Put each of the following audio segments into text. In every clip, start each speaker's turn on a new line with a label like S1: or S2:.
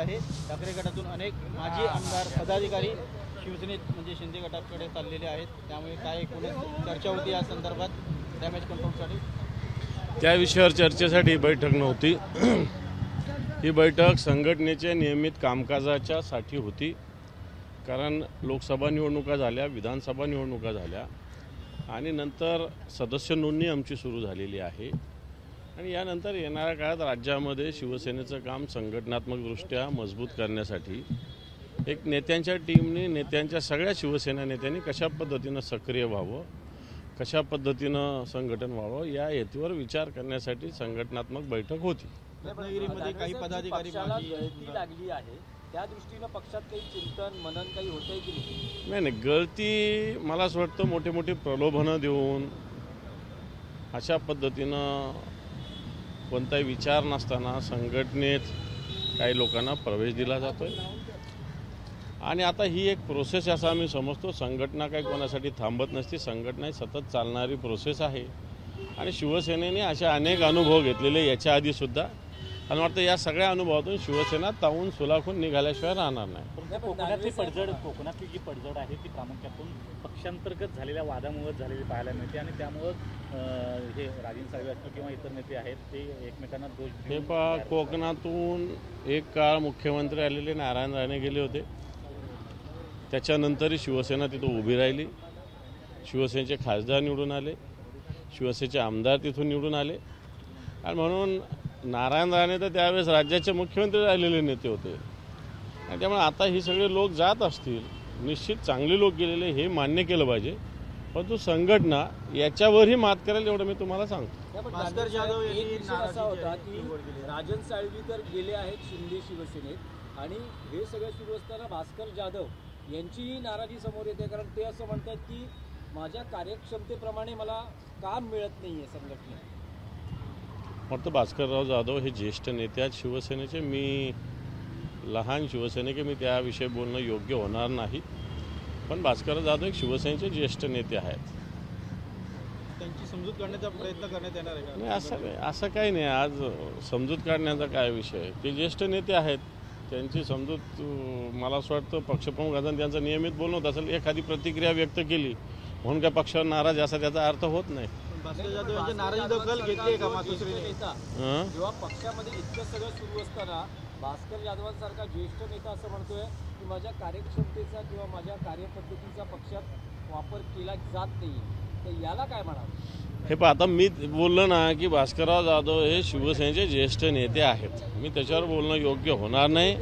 S1: आहे। ठाकरे गटातून अनेक माजी आमदार पदाधिकारी शिवसेनेत म्हणजे शिंदे गटाकडे चाललेले आहेत, त्यामुळे काय एकूण चर्चा होती या संदर्भात डॅमेज कंट्रोलसाठी?
S2: त्या विषयावर चर्चेसाठी बैठक नव्हती। ही बैठक संघटनेच्या नियमित कामकाजाच्या साठी होती, कारण लोकसभा निवडणुका झाल्या, विधानसभा निवडणुका झाल्या आणि नंतर सदस्य नोंदणी आमची सुरू झालेली आहे आणि यानंतर येणाऱ्या काळात राज्यामध्ये शिवसेनेचं काम संघटनात्मकदृष्ट्या मजबूत करण्यासाठी एक नेत्यांच्या टीमने, नेत्यांच्या सगळ्या शिवसेना नेत्यांनी कशा पद्धतीनं सक्रिय व्हावं, कशा पद्धतीनं संघटन व्हावं या हेतूवर विचार करण्यासाठी संघटनात्मक बैठक होती।
S1: रत्नागिरीमध्ये काही पदाधिकारी
S3: लागली आहे, त्या दृष्टीनं पक्षात काही चिंतन मनन काही होतंय की
S2: नाही? गळती मला असं वाटतं मोठे मोठे प्रलोभनं देऊन अशा पद्धतीनं कोणताही विचार नसताना संघटनेत काही लोकांना प्रवेश दिला जातोय आणि आता ही एक प्रोसेस असं आम्ही समजतो। संघटना काही कोणासाठी थांबत नसते, संघटना ही सतत चालणारी प्रोसेस आहे आणि शिवसेनेने असे अनेक अनुभव घेतलेले याच्या आधी सुद्धा, आणि वाटतं या सगळ्या अनुभवातून शिवसेना तावून सुलाखून निघाल्याशिवाय राहणार नाही।
S4: कोकणातली जी पडझड आहे ती प्रामुख्यातून पक्षांतर्गत झालेल्या वादामुळे झालेली पाहायला मिळते आणि त्यामुळं हे राजीन साळवी असतील किंवा इतर नेते आहेत ते एकमेकांना दोष
S2: हे पहा, कोकणातून एक काळ मुख्यमंत्री आलेले नारायण राणे गेले होते, त्याच्यानंतरही शिवसेना तिथं उभी राहिली, शिवसेनेचे खासदार निवडून आले, शिवसेनेचे आमदार तिथून निवडून आले आणि म्हणून नारायण राणे तर त्यावेळेस राज्याचे मुख्यमंत्री राहिलेले नेते होते आणि त्यामुळे आता ही सगळे लोक जात असतील, निश्चित चांगले लोक गेलेले हे मान्य केलं पाहिजे, परंतु संघटना याच्यावरही मात करेल एवढं मी तुम्हाला सांगतो।
S1: भास्कर जाधव यांनी
S3: असा होता की राजन साळवी तर गेले आहेत शिंदे शिवसेनेत आणि हे सगळं सुरू असताना भास्कर जाधव यांचीही नाराजी समोर येते, कारण ते असं म्हणतात की माझ्या कार्यक्षमतेप्रमाणे मला काम मिळत नाहीये संघटनेत।
S2: फक्त भास्करराव जाधव हे ज्येष्ठ नेते आहेत शिवसेनेचे, मी लहान शिवसैनिक, मी त्याविषयी बोलणं योग्य होणार नाही, पण भास्करराव जाधव एक शिवसेनेचे ज्येष्ठ नेते आहेत।
S1: त्यांची समजूत काढण्याचा प्रयत्न करण्यात येणार आहे का?
S2: नाही, असं काही नाही। आज समजूत काढण्याचा काय विषय, ते ज्येष्ठ नेते आहेत, त्यांची समजूत मला असं वाटतं पक्षप्रमुखांचं त्यांचं नियमित बोलणं होत असेल, एखादी प्रतिक्रिया व्यक्त केली म्हणून काय पक्षावर नाराज असा त्याचा अर्थ होत नाही।
S1: भास्कर जाधव यांची नाराजी दखल घेतली का मातोश्रीने?
S3: जेव्हा पक्षामध्ये इतकं सगळं सुरू असताना भास्कर जाधवांसारखा ज्येष्ठ नेता असं म्हणतोय की माझ्या कार्यक्षमतेचा किंवा माझ्या कार्यपद्धतीचा पक्षात वापर केला जात नाही, तर याला काय म्हणावं?
S2: हे पहा, आता मी बोललो ना की भास्करराव जाधव हे शिवसेनेचे ज्येष्ठ नेते आहेत, मी त्याच्यावर बोलणं योग्य होणार नाही,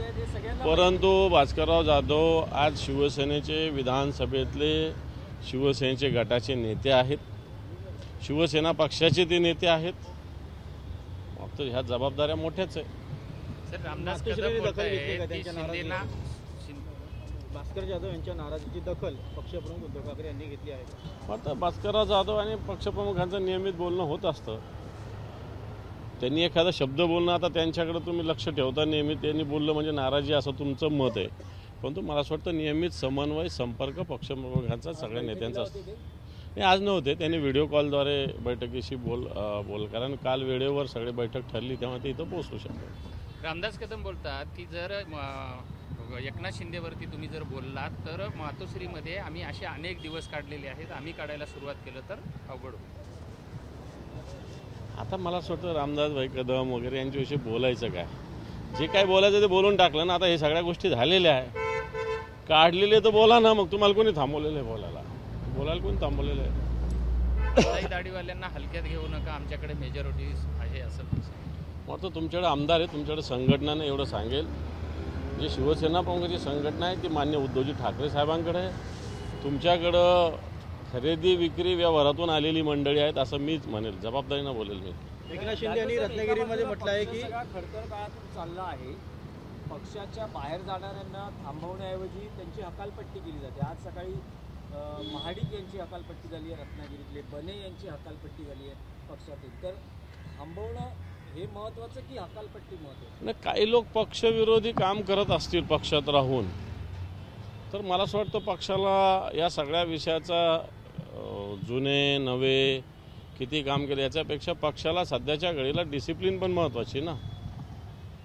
S2: परंतु भास्करराव जाधव आज शिवसेनेचे विधानसभेतले शिवसेनेचे गटाचे नेते आहेत, शिवसेना पक्षाचे ते नेते आहेत, तर ह्या जबाबदाऱ्या मोठ्याच आहे।
S1: भास्कर जाधव यांच्या नाराजीची दखल पक्षप्रमुख उद्धव ठाकरे यांनी घेतली आहे।
S2: आता भास्करराव जाधव आणि पक्षप्रमुखांचं नियमित बोलणं होत असतं, त्यांनी एखादा शब्द बोलणं, आता त्यांच्याकडे तुम्ही लक्ष ठेवता नेहमी, त्यांनी बोललं म्हणजे नाराजी असं तुमचं मत आहे, परंतु मला असं वाटतं नियमित समन्वय संपर्क पक्षप्रमुखांचा सगळ्या नेत्यांचा असतो। नाही, आज नव्हते, त्यांनी व्हिडिओ कॉलद्वारे बैठकीशी बोल कारण काल वेळेवर सगळी बैठक ठरली त्यामुळे ते इथं पोहोचू शकतो।
S5: रामदास कदम बोलतात की जर एकनाथ शिंदेवरती तुम्ही जर बोललात तर मातोश्रीमध्ये आम्ही असे अनेक दिवस काढलेले आहेत, आम्ही काढायला सुरुवात केलं तर अवघड होईल।
S2: आता मला असं वाटतं रामदास भाई कदम वगैरे यांच्याविषयी बोलायचं काय, जे काय बोलायचं ते बोलून टाकलं ना, आता हे सगळ्या गोष्टी झालेल्या आहे, काढलेले तर बोला ना, मग तुम्हाला कोणी थांबवलेलं आहे बोलायला कोणी थांबवलेलं आहे?
S5: काही दाढीवाल्यांना हलक्यात घेऊ नका, आमच्याकडे मेजॉरिटी आहे असं
S2: मग तुमच्याकडे आमदार आहे, तुमच्याकडे संघटनाने एवढं सांगेल, जी शिवसेना प्रमुखाची संघटना आहे ती मान्य उद्धवजी ठाकरे साहेबांकडे आहे, तुमच्याकडं खरेदी विक्री व्यवहारातून आलेली मंडळी आहेत असं मीच म्हणेल, जबाबदारीनं बोलेल मी।
S1: एकनाथ शिंदे यांनी रत्नागिरीमध्ये म्हटलं आहे की
S3: खडतर काळातून चालला आहे, पक्षाच्या बाहेर जाणाऱ्यांना थांबवण्याऐवजी त्यांची हकालपट्टी केली जाते। आज सकाळी महाडिक यांची हकालपट्टी झाली आहे, रत्नागिरीतले बने यांची हकालपट्टी झाली आहे पक्षातील, तर थांबवणं हे महत्त्वाचं की हकालपट्टी महत्त्वाचं?
S2: नाही, काही लोक पक्षविरोधी काम करत असतील पक्षात राहून, तर मला असं वाटतं पक्षाला या सगळ्या विषयाचा जुने नवे किती काम केले याच्यापेक्षा पक्षाला सध्याच्या घडीला डिसिप्लिन पण महत्त्वाची ना।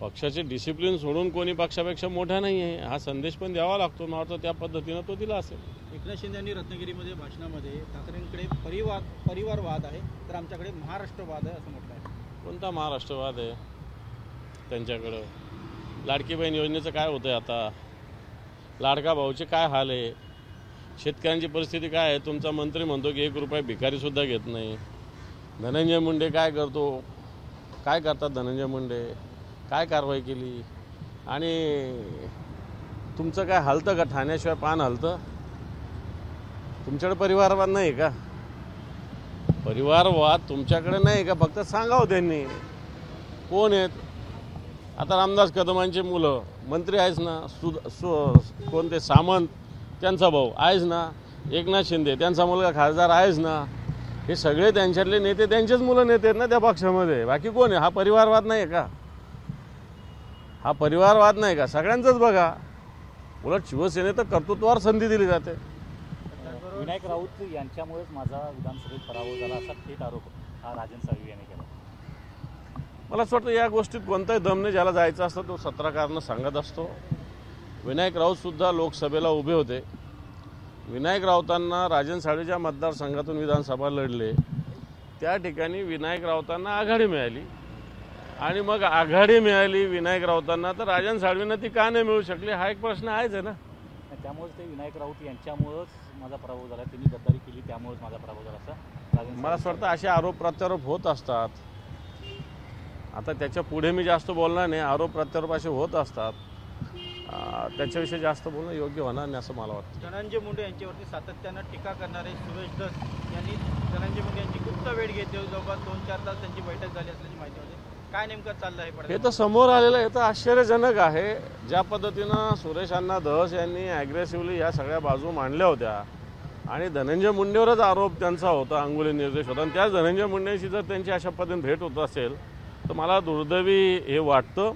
S2: पक्षाचे डिसिप्लिन सोडून कोणी पक्षापेक्षा मोठा नाही आहे हा संदेश पण द्यावा लागतो. मला वाटतं त्या पद्धतीनं तो दिला असेल.
S1: एकनाथ शिंदे यांनी रत्नागिरीमध्ये भाषणामध्ये ठाकरेंकडे परिवारवाद आहे तर आमच्याकडे महाराष्ट्रवाद आहे असं म्हटलं आहे.
S2: कोणता महाराष्ट्रवाद आहे त्यांच्याकडं? लाडकी बहीण योजनेचं काय होतं आहे आता? लाडका भाऊचे काय हाल आहे? शेतकऱ्यांची परिस्थिती काय आहे? तुमचा मंत्री म्हणतो की 1 रुपया भिकारीसुद्धा घेत नाही. धनंजय मुंडे काय करतो? काय करतात धनंजय मुंडे? काय कारवाई केली? आणि तुमचं काय हलतं का? ठाण्याशिवाय पान हलतं? तुमच्याकडे परिवारवाद नाही का? परिवारवाद तुमच्याकडे नाही का? फक्त सांगावं त्यांनी कोण आहेत. आता रामदास कदमांचे मुलं मंत्री आहेच ना, कोणते सामंत त्यांचा भाऊ आहेच ना, एकनाथ शिंदे त्यांचा मुलगा खासदार आहेच ना. हे सगळे त्यांच्यातले नेते त्यांचेच मुलं नेते आहेत ना त्या पक्षामध्ये. बाकी कोण आहे? हा परिवारवाद नाही का? हा परिवारवाद नाही का? सगळ्यांचंच बघा. उलट शिवसेनेत कर्तृत्वावर संधी दिली जाते.
S4: विनायक राऊत यांच्यामुळेच माझा विधानसभेत पराभव झाला असा थेट आरोप हा राजन साळवी यांनी केला.
S2: मला असं वाटतं या गोष्टीत कोणताही दम नाही. ज्याला जायचं असतं तो सत्रकारानं सांगत असतो. विनायक राऊतसुद्धा लोकसभेला उभे होते. विनायक राऊतांना राजन साळवीच्या मतदारसंघातून विधानसभा लढले. त्या ठिकाणी विनायक राऊतांना आघाडी मिळाली आणि मग आघाडी मिळाली विनायक राऊतांना, तर राजन साळवींना ती का नाही मिळू शकली हा एक प्रश्न आहेच आहे ना.
S4: त्यामुळेच ते विनायक राऊत यांच्यामुळेच माझा पराभव झाला, त्यांनी गद्दारी केली त्यामुळेच माझा पराभव झाला असं
S2: मला असं वाटतं. असे आरोप प्रत्यारोप होत असतात. आता त्याच्या पुढे मी जास्त बोलणार नाही. आरोप प्रत्यारोप असे होत असतात. त्याच्याविषयी जास्त बोलणं योग्य होणार नाही असं मला वाटतं.
S1: धनंजय मुंडे यांच्यावरती सातत्यानं टीका करणारे सुरेश धस यांनी धनंजय मुंडे यांची गुप्त वेळ घेतली. जवळपास 2-4 तास त्यांची बैठक झाली असल्याची माहिती होती. काय नेमकं चाललं आहे?
S2: हे तर समोर आलेलं हे तर आश्चर्यजनक आहे. ज्या पद्धतीनं सुरेश अण्णा धस यांनी ॲग्रेसिव्हली या सगळ्या बाजू मांडल्या होत्या आणि धनंजय मुंडेवरच आरोप त्यांचा होता, अंगुली निर्देश होता. आणि त्याच धनंजय मुंडेशी जर त्यांची अशा पद्धतीने भेट होत असेल तर मला दुर्दैवी हे वाटतं.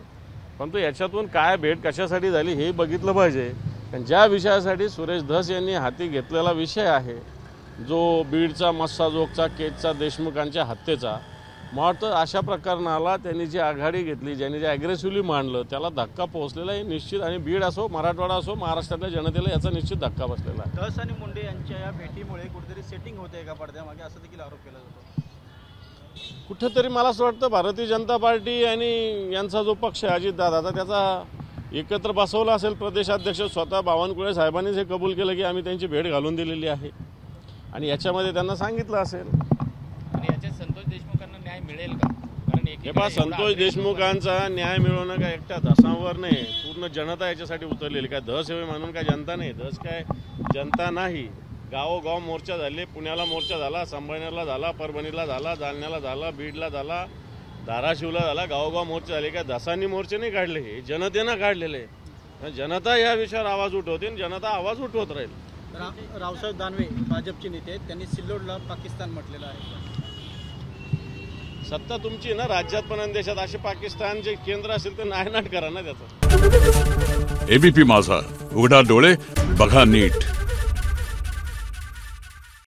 S2: परंतु याच्यातून काय भेट कशासाठी झाली हे बघितलं पाहिजे. कारण ज्या विषयासाठी सुरेश धस यांनी हाती घेतलेला विषय आहे, जो बीडचा, मस्साजोगचा, केजचा, देशमुखांच्या हत्येचा, मला वाटतं अशा प्रकरणाला त्यांनी जी आघाडी घेतली, ज्यांनी जे ॲग्रेसिव्हली मांडलं, त्याला धक्का पोहोचलेला आहे निश्चित. आणि बीड असो, मराठवाडा असो, महाराष्ट्रातल्या जनतेला याचा निश्चित धक्का बसलेला आहे.
S1: धस आणि मुंडे यांच्या या भेटीमुळे कुठेतरी सेटिंग होते का पडद्यामागे, असं देखील आरोप केला जातो.
S2: कुठेतरी मला असं वाटतं भारतीय जनता पार्टी आणि यांचा जो पक्ष आहे अजितदादा, त्याचा एकत्र बसवला असेल प्रदेशाध्यक्ष स्वतः बावनकुळे साहेबांनीच हे कबूल केलं की आम्ही त्यांची भेट घालून दिलेली आहे आणि याच्यामध्ये त्यांना सांगितलं असेल.
S5: आणि याच्यात संतोष देशमुखांना न्याय मिळेल का? कारण
S2: हे पहा, संतोष देशमुखांचा न्याय मिळवणं काय एकट्या धसांवर नाही, पूर्ण जनता याच्यासाठी उतरलेली. काय धस हवे म्हणून काय जनता नाही? धस काय जनता नाही. गावोगाव मोर्चा झाले. पुण्याला मोर्चा झाला, संभाजीनगरला झाला, परभणीला झाला, जालन्याला झाला, बीडला झाला, धाराशिवला झाला. गावोगाव मोर्चे झाले. काय धसांनी मोर्चे नाही काढले, हे जनतेनं काढलेले. जनता या विषयावर आवाज उठवते आणि जनता आवाज उठवत राहील.
S1: रावसाहेब दानवे भाजपचे नेते आहेत, त्यांनी सिल्लोडला पाकिस्तान म्हटलेलं आहे.
S2: सत्ता तुमची ना राज्यात पण देशात. असे पाकिस्तान जे केंद्र असेल ते नायनाट करा ना त्याचं.
S6: एबीपी माझा, उघडा डोळे बघा नीट.